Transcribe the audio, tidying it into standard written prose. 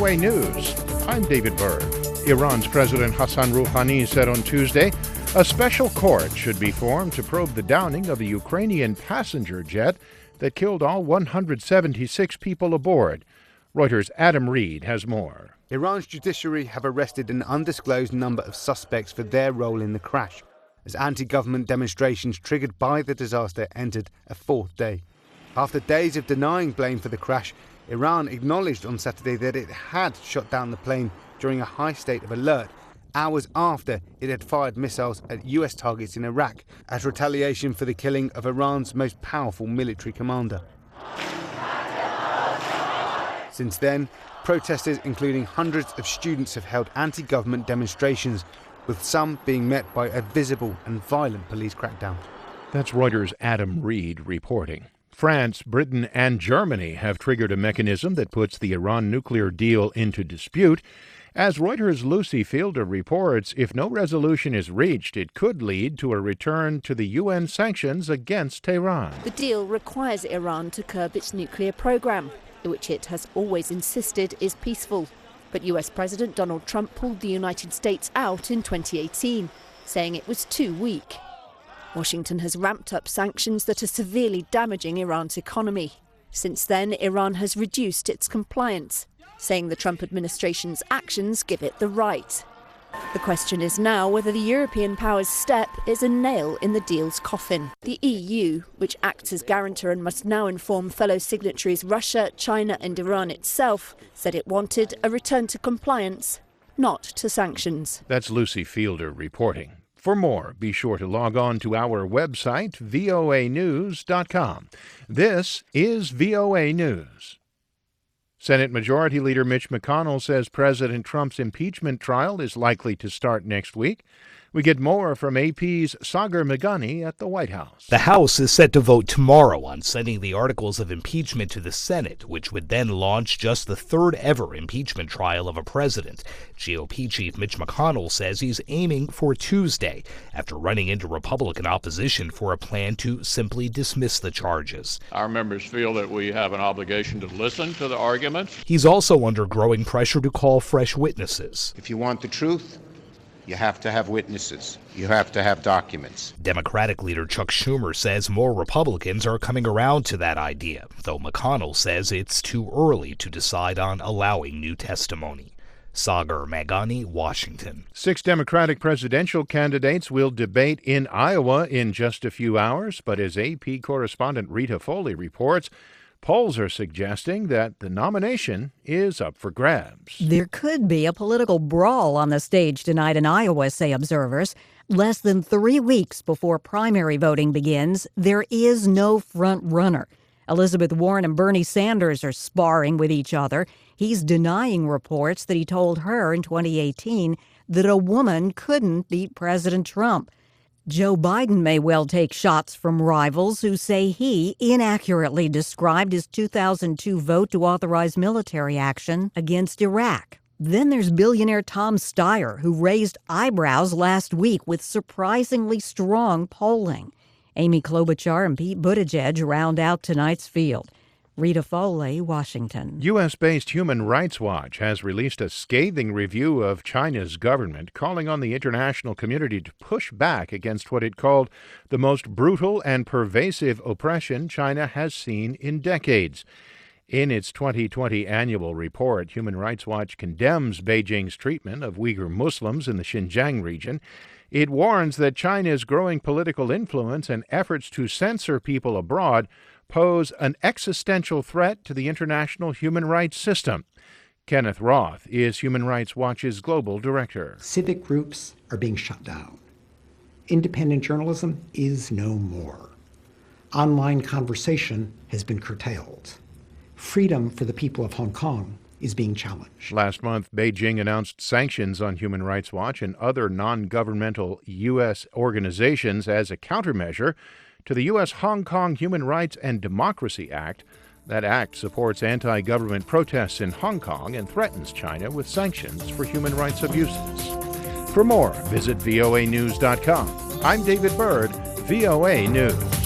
VOA News. I'm David Byrd. Iran's President Hassan Rouhani said on Tuesday a special court should be formed to probe the downing of a Ukrainian passenger jet that killed all 176 people aboard. Reuters' Adam Reed has more. Iran's judiciary have arrested an undisclosed number of suspects for their role in the crash, as anti-government demonstrations triggered by the disaster entered a fourth day. After days of denying blame for the crash, Iran acknowledged on Saturday that it had shot down the plane during a high state of alert, hours after it had fired missiles at US targets in Iraq as retaliation for the killing of Iran's most powerful military commander. Since then, protesters, including hundreds of students, have held anti-government demonstrations, with some being met by a visible and violent police crackdown. That's Reuters' Adam Reed reporting. France, Britain, and Germany have triggered a mechanism that puts the Iran nuclear deal into dispute. As Reuters' Lucy Fielder reports, if no resolution is reached, it could lead to a return to the UN sanctions against Tehran. The deal requires Iran to curb its nuclear program, which it has always insisted is peaceful. But US President Donald Trump pulled the United States out in 2018, saying it was too weak. Washington has ramped up sanctions that are severely damaging Iran's economy. Since then, Iran has reduced its compliance, saying the Trump administration's actions give it the right. The question is now whether the European powers' step is a nail in the deal's coffin. The EU, which acts as guarantor and must now inform fellow signatories Russia, China and Iran itself, said it wanted a return to compliance, not to sanctions. That's Lucy Fielder reporting. For more, be sure to log on to our website, voanews.com. This is VOA News. Senate Majority Leader Mitch McConnell says President Trump's impeachment trial is likely to start next week. We get more from AP's Sagar Meghani at the White House. The House is set to vote tomorrow on sending the articles of impeachment to the Senate, which would then launch just the third ever impeachment trial of a president. GOP Chief Mitch McConnell says he's aiming for Tuesday, after running into Republican opposition for a plan to simply dismiss the charges. Our members feel that we have an obligation to listen to the arguments. He's also under growing pressure to call fresh witnesses. If you want the truth, you have to have witnesses. You have to have documents. Democratic leader Chuck Schumer says more Republicans are coming around to that idea, though McConnell says it's too early to decide on allowing new testimony. Sagar Meghani, Washington. 6 Democratic presidential candidates will debate in Iowa in just a few hours, but as AP correspondent Rita Foley reports, polls are suggesting that the nomination is up for grabs. There could be a political brawl on the stage tonight in Iowa, say observers. Less than 3 weeks before primary voting begins, there is no front runner. Elizabeth Warren and Bernie Sanders are sparring with each other. He's denying reports that he told her in 2018 that a woman couldn't beat President Trump. Joe Biden may well take shots from rivals who say he inaccurately described his 2002 vote to authorize military action against Iraq. Then there's billionaire Tom Steyer, who raised eyebrows last week with surprisingly strong polling. Amy Klobuchar and Pete Buttigieg round out tonight's field. Rita Foley, Washington. U.S.-based Human Rights Watch has released a scathing review of China's government, calling on the international community to push back against what it called the most brutal and pervasive oppression China has seen in decades. In its 2020 annual report, Human Rights Watch condemns Beijing's treatment of Uyghur Muslims in the Xinjiang region. It warns that China's growing political influence and efforts to censor people abroad pose an existential threat to the international human rights system. Kenneth Roth is Human Rights Watch's global director. Civic groups are being shut down. Independent journalism is no more. Online conversation has been curtailed. Freedom for the people of Hong Kong is being challenged. Last month, Beijing announced sanctions on Human Rights Watch and other non-governmental U.S. organizations as a countermeasure to the U.S. Hong Kong Human Rights and Democracy Act. That act supports anti-government protests in Hong Kong and threatens China with sanctions for human rights abuses. For more, visit voanews.com. I'm David Byrd, VOA News.